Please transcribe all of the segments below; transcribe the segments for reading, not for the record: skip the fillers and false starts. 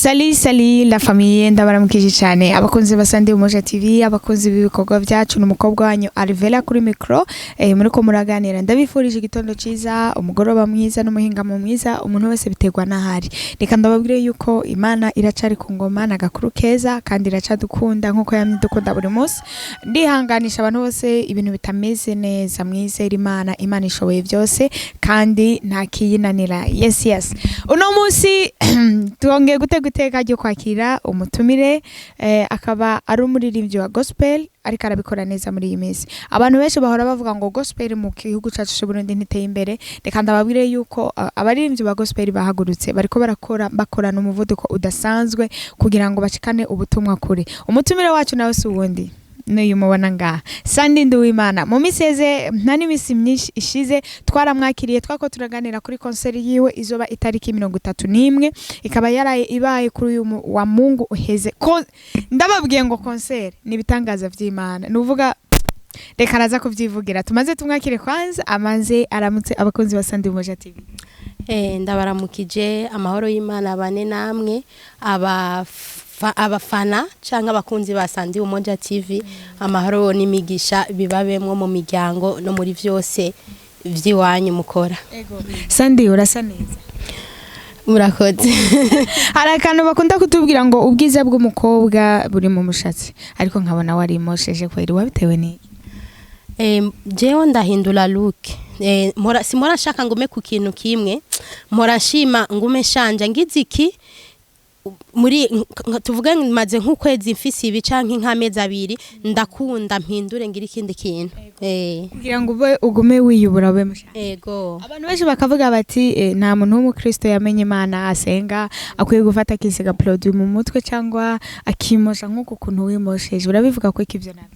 Sali la famille ndabaramukije cyane abakunzi basande Umoja TV abakunzi b'ibikorwa byacu n'umukobwa wanyu Alvela kuri micro muri ko muraganira ndabifurije igitondo ciza umugoroba mwiza n'umuhinga mu mwiza umuntu wese biterwa nahari reka ndababwire yuko Imana iracari ku ngoma nagakuru keza kandi iracadukunda nkuko yamye dukunda buri munsi ndihanganisha abantu bose ibintu bitameze neza mwizera Imana ishoboye byose kandi nta kiyinanira yes uno munsi tuongeye guteka ryo kwakira umutumire akaba ari umuririmbyi wa gospel ariko arabikora neza muri iyi minsi abantu benshi bahora bavuga ngo gospel mu gihugu cyacu cy'u Burundi ntiteye imbere reka ndababwire yuko abaririmbyi ba gospel bahagurutse bariko bakorana umuvuduko udasanzwe kugira ngo bashikane ubutumwa kure umutumire wacu nawe si uwundi n'uyu mubona ngaha Sandi Nduwimana mu miseze nta n'imisi myinshi ishize twaramwakiriye twako turaganira kuri concert yiwe izoba itariki 31 ikaba yaraye ibaye kuri uyu wa Mungu uheze ndababwiye ngo concert ni bitangaza vy'Imana nuvuga reka araza kuvyivugira tumaze tumwakire kwanza amaze aramutse abakunzi ba Sandi Umoja TV ndabaramukije amahoro y'Imana bane namwe abafana canke abakunzi ba Sandi Umoja TV amahoro n'imigisha bibabemwo mu miryango no muri vyose vyiwanyu mukora Sandi urasa neza murakoze hari akantu bakunda kutubwira ngo ubwiza bw'umukobwa buri mu mushatsi ariko nkabona wari imosheje kweri wabitewe n'iki jewe ndahindura look simora shaka ngume ku kintu kimwe mpora nshima ngume shanja ngiziki muri tuvuge maze nk'ukwezi mfisi ibi canke nk'amezi abiri ndakunda mpindure ngira ikindi kintu kugira ngo ugume wiyubura we mushaka ego abantu benshi bakavuga bati nta muntu w'umukristo yamenye Imana asenga akwiye gufata kisiga produit mu mutwe cyangwa akimosha nk'uko kuntu wimosheje urabivuga ko ikivyo nabi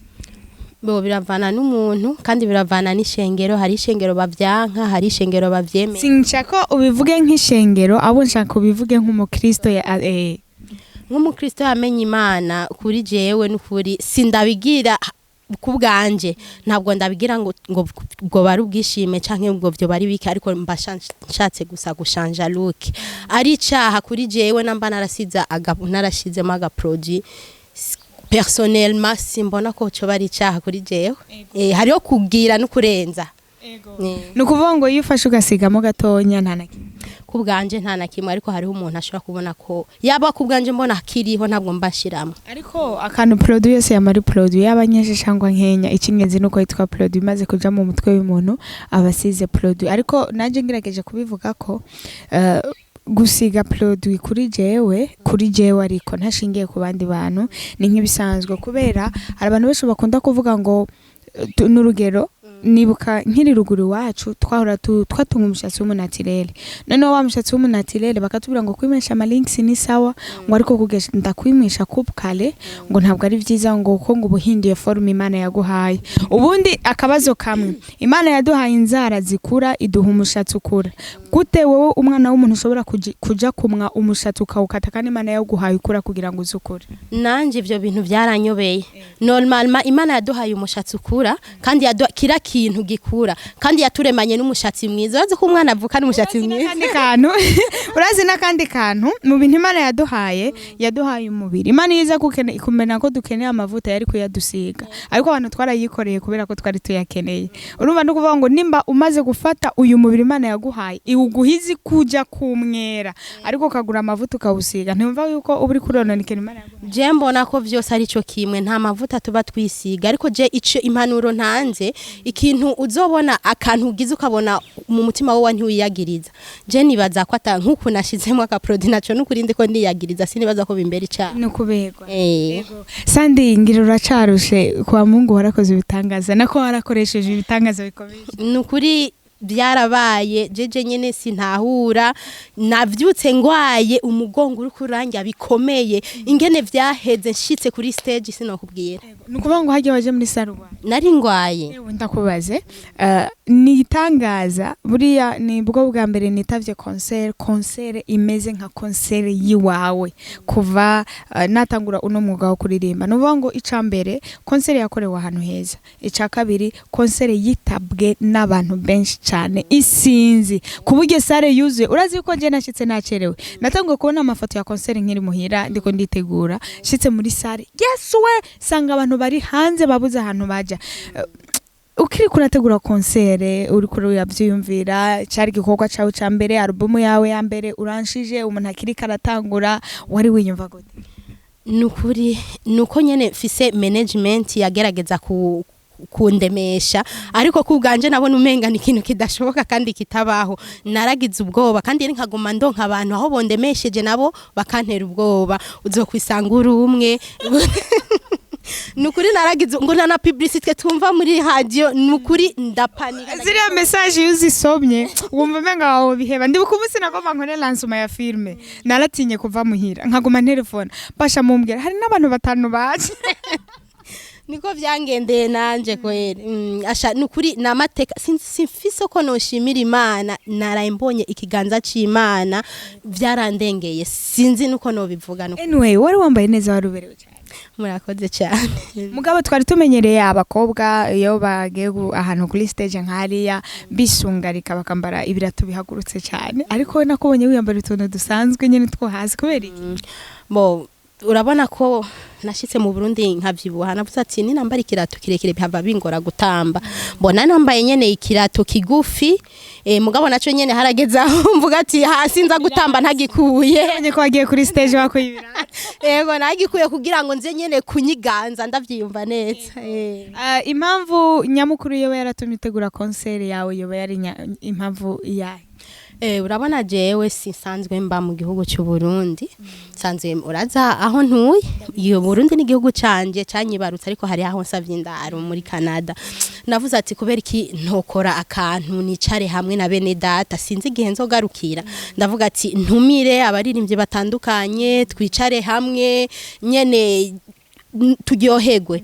biravana n'umuntu kandi biravana n'ishengero hari ishengero bavyanka hari ishengero bavyemeye sinshaka ubivuge nk'ishengero abo nshaka ubivuge nk'umukristo nk'umukristo yamenye Imana kuri jewe n'ukuri sindabigira kubwanje ntabwo ndabigira ngo bari ubwishime canke ngo byo bari biki ariko mbashatse gusa gushanja look ari caha kuri jewe namba narashizemo aga produit personnellement simbona ko cyo bari cyaha kuri jewe hariho kugira no kurenza nukuvuga ngo yifashe ugasigamo gatonya ntanakimwe kubganje ntanakimwe ariko hariho umuntu ashobora kubona ko yaba kubganje mbona kiriho ntabwo mbashiramo ariko akantu produit yose yamari produit yabanyeshe cyangwa nkenya ikingenzi nuko yitwa produit maze kuja mu mutwe w'umuntu abasize produit ariko naje ngirageje kubivuga ko gusiga produit kuri jewe ariko ntashingiye ku bandi bantu ni nk'ibisanzwe kubera hari abantu benshi bakunda kuvuga ngo n'urugero nibuka nkiri ruguru wacu twahora twatunga umushatsi w'umunatirele none wa mushatsi w'umunatirele bakatubwira ngo kwimesha amalinks ni sawa ngo ariko kugesha ndakwimisha kupkale ngo ntabwo ari vyiza ngo uko ngo ubuhinduye form Imana yaguhaye ubundi akabazo kamwe Imana yaduhaye inzara zikura iduha umushatsi ukura gute wowe umwana w'umuntu ushobora kuja kumwa umushatsi ukawukata kandi Imana yaguhaye ukura kugira ngo uzukure nanje ivyo bintu byaranyobeye normalement Imana yaduhaye umushatsi ukura kandi kira kintu gikura kandi yaturemanye n'umushatsi mwiza urazi ko umwana avuka n'umushatsi mwiza urazi nakandi kantu mu bintu Imana yaduhaye umubiri Imana yiza kumena ko dukeneye amavuta yari kuyadusiga ariko abantu twarayikoreye kubera ko twari tuyakeneye urumva no kuvuga ngo nimba umaze gufata uyu mubiri Imana yaguhaye iwuguhizi kuja kumwera ariko kagura amavuta ukawusiga ntumva yuko uburi kurononekera Imana yaguhaye je mbona ko vyose ari cyo kimwe nta mavuta tuba twisiga ariko je ico impanuro ntanze ikintu uzobona akantu ugize ukabona mu mutima wowe ntiwiyagiriza je nibaza ko nkuko nashizemo aka produit naco nukurinde ko ndiyagiriza sinibaza ko bimbere cyane no kuberwa yego Sandi ngira uracarushe kwa Mungu warakoze ibitangaza nako warakoresheje ibitangaza bikomeye nukuri byarabaye jeje nyene sintahura navyutse ngwaye umugongo uri kurangira bikomeye ingene vyaheze nshitse kuri stage sinokubwira nukuvuga ngo hagiye waje muri saruwa nari ngwaye. Ewe ndakubaze nitangaza buriya ni bwo bwa mbere nitavye concert imeze nka concert yiwawe kuva natangura uno mwuga wo kuririmba nuvuga ngo icambere concert yakorewe ahantu heza, ica kabiri concert yitabwe n'abantu benshi cyane isinzi kuburyo sare yuzuye. Urazi ko je nashitse nacerewe, natanguye kubona amafoto ya concert nkiri muhira ndiko nditegura, shitse muri sare yesu we sanga abantu bari hanze babuze ahantu baja. Ukiri kunategura concert uri kuri yavyiyumvira cyari gikorwa cyawe ca mbere, album yawe ya mbere uranshije, umuntu akiri karatangura, wari wiyumva gute? Nukuri nuko nyene fise management yagerageza kundemesha, ariko kubganje nabona umenga ni ikintu kidashoboka kandi kitabaho. Naragize ubwoba kandi nkaguma ndonka abantu aho bondemesheje nabo bakantera ubwoba, uzokwisanga uri umwe. Nukuri naragize ngo na publicité twumva muri radio, nukuri ndapanika. Ziriya message yuzisomye wumva menga wawe biheba. Ndibuka umunsi nagoma nkore lancement ya filme, naratinye kuva muhira nkaguma telefone basha mumbwira hari n'abantu batanu baje. Niko vyangendeye nanje kweri. Asha nukuri namateka simfise ko noshimira Imana, narayimbonye ikiganza c'Imana vyarandengeye, sinzi nuko no bivuga nuko. Anyway, wari wambaye neza waruberewe cyane. Murakoze cyane. Mugabo twari tumenyereye abakobwa iyo bagiye ahantu kuri stage nkariya bisungarika bakambara ibirato bihagurutse cyane, ariko we nakubonye wiyambara utuntu dusanzwe nyene two hasi kubera iki? Bo urabona ko nashitse mu Burundi nkavyibuha, navuze ati ni nambara ikirato kirekire bihava bingora gutamba, mbona nambaye nyene ikirato kigufi. Mugabo naco nyene harageza mvuga ati hasi nza gutamba ntagikuye. Nanye ko wagiye kuri stage wakwibira. Yego nagikuye kugira ngo nze nyene kunyiganza ndavyiyumva neza. Impamvu nyamukuru yoba yaratumye utegura concert yawe yoba yari impamvu yayo? Urabona jewe sinsanzwe mba mu gihugu cy'u Burundi, sanzwe uraza aho ntuye. Iyo Burundi ni igihugu canje canyibarutse, ariko hari aho nsavye indaro muri Canada. Navuze ati kubera iki ntokora akantu nicare hamwe na bene data, sinzi igihe nzogarukira. Ndavuga ati ntumire abaririmbyi batandukanye, twicare hamwe nyene turyoherwe.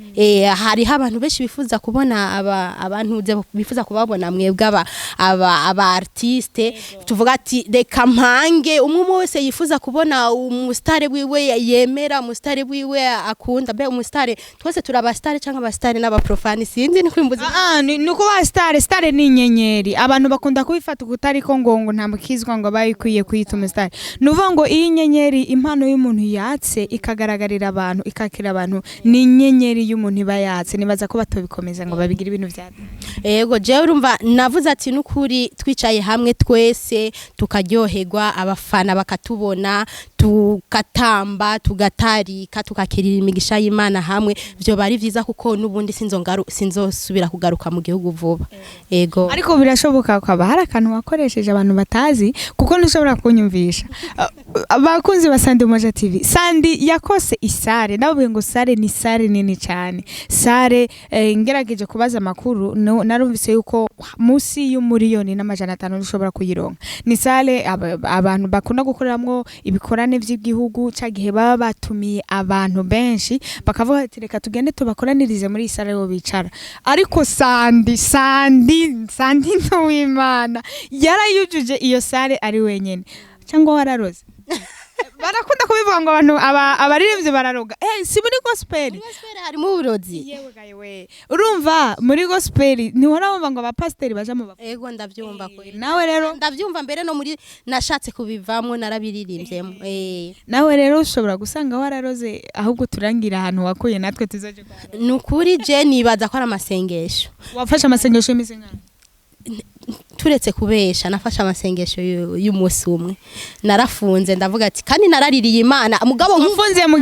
Hari abantu benshi bifuza kubona abantu bifuza kubabona mwebwe aba artiste. Tuvuga ati reka mpange umwe wese yifuza kubona umustare wiwe yemera, umustare wiwe akunda, be umustare twese turaba star cyangwa abastare n'abaprofani, sinzi ni kwimbuza. Nuko ba star ni inyenyeri, abantu bakunda kubifata kutari ko ngo ntamukizwa ngo bayikwiye kwita umustare. Nuvuga ngo iyi nyenyeri impano y'umuntu yatse ikagaragarira abantu, ikakira abantu, ni inyenyeri y'umuntu ibayatse. Nibaza ko batobikomeza ngo babigira ibintu byane. Yego je urumva navuze ati nukuri twicaye hamwe twese tukaryoherwa, abafana bakatubona, tukatamba, tugatarika, tukakirira imigisha y'Imana hamwe, byo bari vyiza kuko nubundi sinzosubira kugaruka mu gihugu vuba. Yego ariko birashoboka kwaba hari akantu wakoresheje abantu batazi, kuko ntushobora kunyumvisha. Abakunzi ba Sandi Umoja TV, Sandi yakose isare, navuye ngo sare ni sare nini cyane. Sare ngerageje kubaza makuru narumvise yuko musi y'umuriyoni n'amajana 5 ushobora kuyironka. Ni sare abantu bakunda gukoreramwo ibikorane vy'igihugu, cagihe baba batumiye abantu benshi bakavuga ati reka tugende tubakoranirize muri sare yo bicara. Ariko Sandi Ntuwimana yarayujuje iyo sare ari wenyene, cyangwa wararoze? Barakunda kubivuga ngo abantu abaririmbyi bararoga. Si muri gospel. Muri gospel harimo uburozi. Yewe gayewe. Urumva muri gospel ni warabumva ngo abapasteri baje mu bakuru. Yego ndavyumva ko. Nawe rero ndavyumva mbere no muri nashatse kubivamwe narabiririmbyemo. Nawe rero ushobora gusanga wararoze, ahubwo turangira ahantu wakuye natwe tuzaje kwa. Nukuri je nibaza ko ari amasengesho. Wafasha amasengesho y'imizi nkana? Turetse kubesha nafasha amasengesho y'umunsi umwe, narafunze ndavuga ati kandi naraririye Imana. Mugabo wafunze mu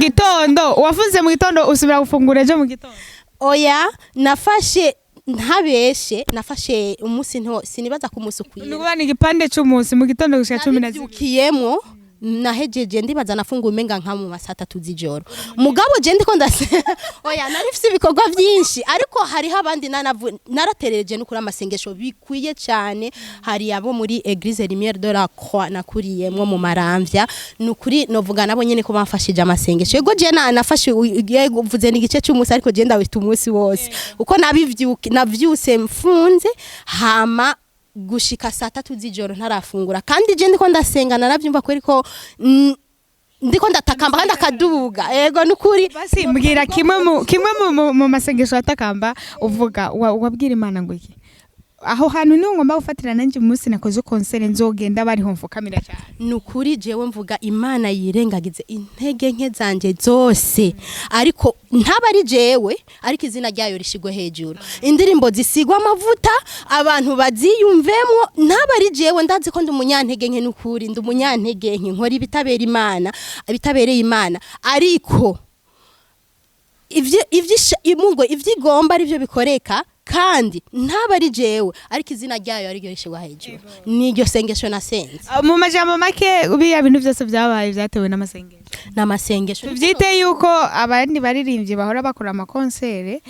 gitondo usubira gufungura ejo mu gitondo? Oya, nafashe ntabeshe, nafashe umunsi sinibaza ku munsi ukwiye. Nuko bani igipande cy'umunsi mu gitondo gushika 12 ukiyemo nahejeje ndibaza nafunguye umenga nka mu masata tuzijoro mugabo je ndiko oya narifise ibikorwa byinshi ariko hari abandi naraterereje no kuri amasengesho bikwiye cyane hari abo muri Église Lumière de la Croix nakuriyemwo mu Maramvya nukuri novuga nabo nyene ko bamfashije amasengesho yego je nafashe vuze n'igice cy'umunsi ariko je ndawita umunsi wose uko navyuse mfunze hama gushika saa 3 z'ijoro ntarafungura kandi je ndiko ndasenga naravyumva ko ariko ndiko ndatakamba kandi akaduga yego nukuri basi mbwira kimwe mu masengesho atakamba uvuga wabwira Imana ngo iki aho hantu ni ngomba gufatira nanje umunsi nakoze concert nzogenda bari ho mfukamira cyane nukuri jewe mvuga Imana yirengagize intege nke zanje zose ariko ntabari jewe ariko izina ryayo rishigwe hejuru indirimbo zisigwa amavuta abantu baziyumvemwo ntabari jewe ndazi ko ndi umunyantege nke nukuri ndi umunyantege nke nkora ibitabereye Imana ariko ivyigomba ari byo bikoreka kandi ntabari jewe ariko izina ryayo ari ryo rishigwa hejuru niryo sengesho nasenze mu majambo make ubiya bintu byose byabaye byatewe n'amasengesho tuvyite yuko abandi baririmbye bahora bakora amakonsere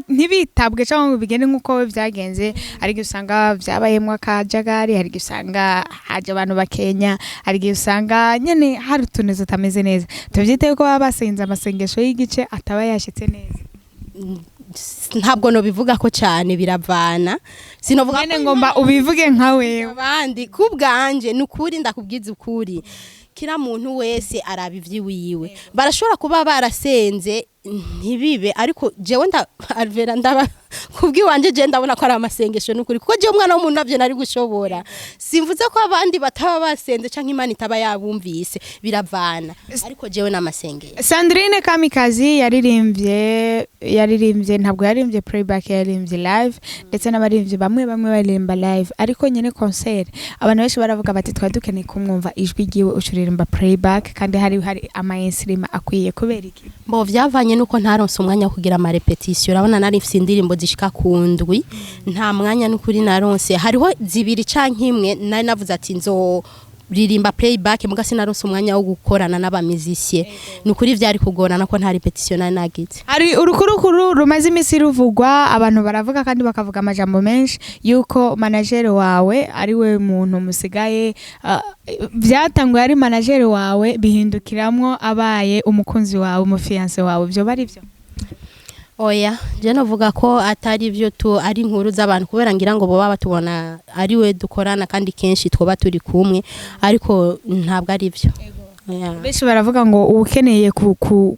ntibitabwe cyangwa ngo bigende nkuko we byagenze ariko usanga byabayemwo akajagari ariko usanga haje abantu bakenya ariko usanga nyene hari utuntu tutameze neza tuvyite yuko baba basenze amasengesho y'igice ataba yashitse neza ntabwo no bivuga ko cyane biravana sinovuga ngomba ubivuge nka wewe abandi kubganje nukuri ndakubwiza ukuri kira muntu wese araba ivyiwiwe barashobora kuba barasenze ntibibe ariko jewe Alvera ndaba kubwiwanje je ndabona ko ari amasengesho nukuri kuko je umwana w'umuntu navyo nari gushobora simvuze ko abandi bataba basenze canke Imana itaba yabumvise biravana ariko jewe n'amasengesho Sandrine Kamikazi yaririmbye ntabwo yaririmbye playback yaririmbye live ndetse n'abaririmbye bamwe baririmba live ariko nyene concert abantu benshi baravuga bati twadukeneye kumwumva ijwi giwe ucuririmba playback kandi hari ama instrument akwiye kubera iki bo vyavanye nuko ntaronse umwanya wo kugira ama repetition urabona nari mfise indirimbo zishika kundwi nta mwanya n'ukuri naronse hariho zibiri canke imwe nari navuze ati nzo ririmba playback muga sinaronse umwanya wo gukorana n'abamizisye n'ukuri vyari kugorana ko nta repetition nari nagize hari urukurukuru rumaze imisi ruvugwa abantu baravuga kandi bakavuga amajambo menshi yuko manager wawe ari we muntu musigaye byatanguye ari manager wawe bihindukiramwo abaye umukunzi wawe umufiance wawe byo bari byo oya je novuga ko atari byo tu ari inkuru z'abantu kubera ngira ngo boba batubona ari we dukorana kandi kenshi twoba turi kumwe ariko ntabwo ari byo benshi baravuga ngo ukeneye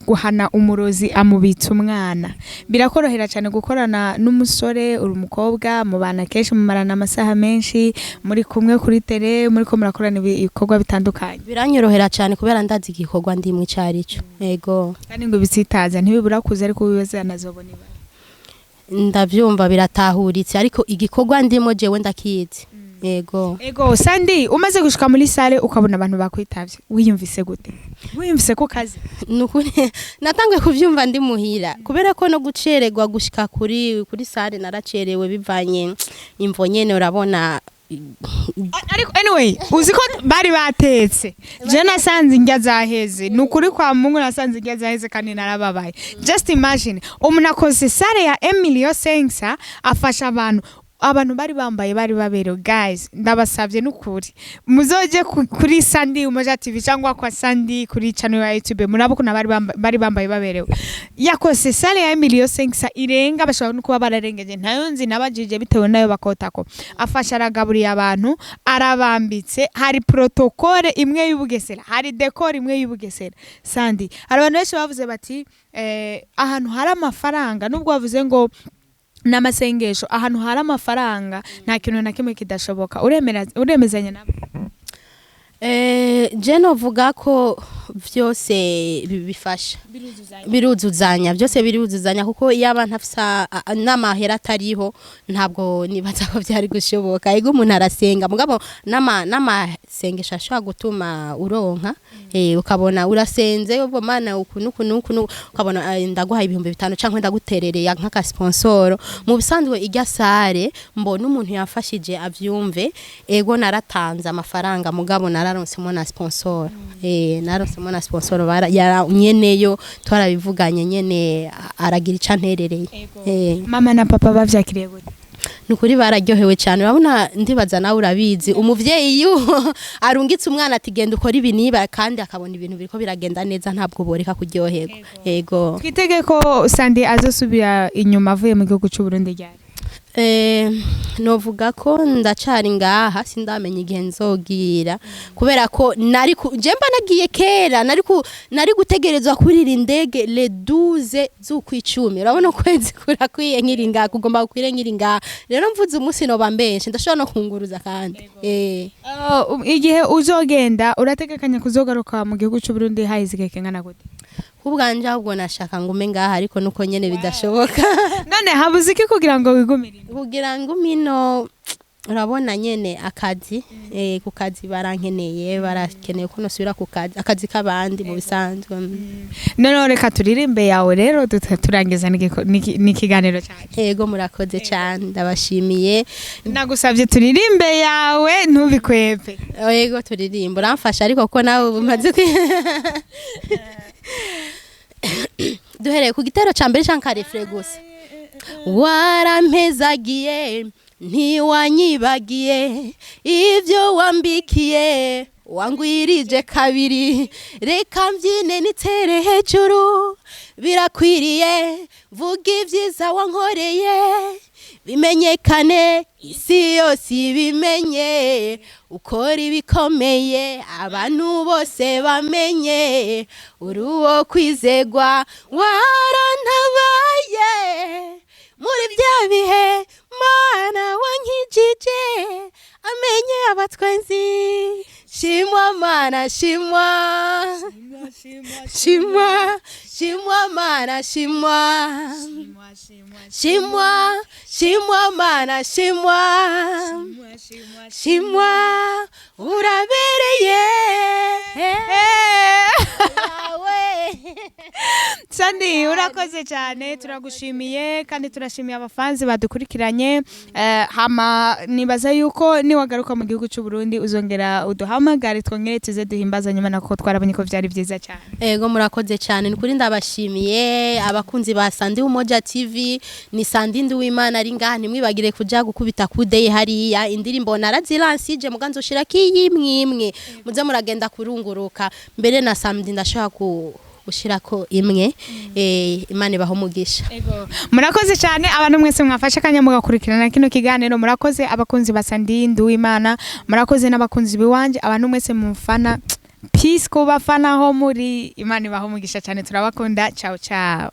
guhana umurozi amubitsa umwana birakorohera cyane gukorana n'umusore uri umukobwa mubana kenshi mumarana amasaha menshi muri kumwe kuri tele muri ko murakorana ibikorwa bitandukanye biranyorohera cyane kubera ndazi igikorwa ndimwe cyarico yego kandi ngo bisitaza ntibibura kuza ariko bibaza nazobona ibara ndavyumva biratahuritse ariko igikorwa ndimo jewe ndakizi Ego Sandi umaze gushika muri sale ukabona abantu bakwitavye wiyumvise gute wiyumvise ko kazi nukuri natangwe kuvyumva ndi muhira kubera ko no gucererwa gushika kuri sale naracerewe bivanye imvo nyene urabona ariko anyway uziko bari batetse je nasanze indya zaheze nukuri kwa Mungu nasanze indya zaheze kandi narababaye just imagine umuntu akoze sale ya Emilio Sensa afasha abantu bari bambaye bari babero guys ndabasavye n'ukuri muzoje kuri Sandi Umoja TV cyangwa kwa Sandi kuri channel ya YouTube murabo kuna bari bambaye baberewe yakose sale ya Emilio Sensa irenga bashobora no kuba bararengeje ntayo nzi nabajije bitewe nayo bakotako afasha aragaburiye abantu arabambitse hari protocole imwe y'ubugesera hari decor imwe y'ubugesera Sandi abantu benshi bavuze bati ahantu hari amafaranga nubwo bavuze ngo n'amasengesho ahantu hari amafaranga nta kintu na kimwe kidashoboka uremezanya nabo je novuga ko vyose bifasha biruzuzanya byose biruzuzanya kuko iyo abantu afisa n'amahera atariho ntabwo nibaza ko byari gushoboka ego umuntu arasenga mugabo n'amasengesho ashobora gutuma uronka ukabona urasenze uvo mana ukuntu ukabona ndaguha 5,000 canke ndaguterereye nk'aka sponsor mu bisanzwe irya sare mbona umuntu yafashije avyumve ego naratanze amafaranga mugabo nararonsemo na sponsor naronsemo na sponsor yara nyeneyo twarabivuganye nyene aragira icanterereye mama na papa bavyakiriye gute nukuri bararyohewe cyane urabona ndibaza nawe urabizi umuvyeyi iyo arungitse umwana ati genda ukora ibi niba kandi akabona ibintu biriko biragenda neza ntabwo boreka kuryoherwa yego twitege ko Sandi azosubira inyuma avuye mu gihugu cy'u Burundi ryari novuga ko ndacari ngaha sindamenye igihe nzogira kubera ko jemba nagiye kera nari gutegerezwa kurira indege le 12 z'ukwicumi urabona kwezi kurakwiye nkiringa kugomba gukwire nkiringa rero mvuze umunsi no bambeshe ndashobora no kunguruza kandi igihe uzogenda urategekanya kuzogaruka mu gihugu cy'u Burundi hayizigeke ngana gute kubwanje ahubwo nashaka ngume ngaha ariko nuko nyene bidashoboka none habuze iki kugira ngo wigumire kugira ngo mino urabona nyene akazi ku kazi barankeneye barakeneye ko nosubira ku kazi akazi kabandi mu bisanzwe none reka turirimbe yawe rero turangiza n'ikiganiro cyane yego murakoze cyane ndabashimiye nagusabye turirimbe yawe ntubikwepe yego turirimba uramfasha ariko ko nawe umaze duhereye ku gitero ca mbere canka refre gusa warampezagiye ntiwanyibagiye ivyo wambikiye wangwirije kabiri reka mbyine nitere hejuru birakwiriye vuga ivyiza wankoreye bimenyekane isi yose bimenye ukora ibikomeye abantu bose bamenye uruwo kwizegwa warantabaye muri bya bihe mana wankijije amenye abatwenzi shimwa mana shimwa shimwa shimwa mana shimwa shimwa shimwa mana shimwa shimwa urabereye Sandi urakoze cyane turagushimiye kandi turashimiye abafanzi badukurikiranye hama nibaza yuko niwagaruka mu gihugu cy'u Burundi uzongera uduhamagare twongere tuze duhimbaza nyuma nako twarabonye ko byari byiza cyane ego murakoze cyane nukuri ndabashimiye abakunzi ba Sandi Umoja TV ni Sandi Nduwimana ari ngaha ntimwibagire kuja gukubita kude hariya indirimbo narazilansije muganzo shiraki yimwe muze muragenda kurunguruka mbere na Samedi ndashaka ushirako imwe Imana ibaho umugisha murakoze cyane abantu mwese mwafashe kanya mugakurikirana kino kiganiro murakoze abakunzi ba Sandi Nduwimana murakoze n'abakunzi biwanje abantu mwese mufana peace ko bafana ho muri Imana ibaho umugisha cyane turabakunda ciao ciao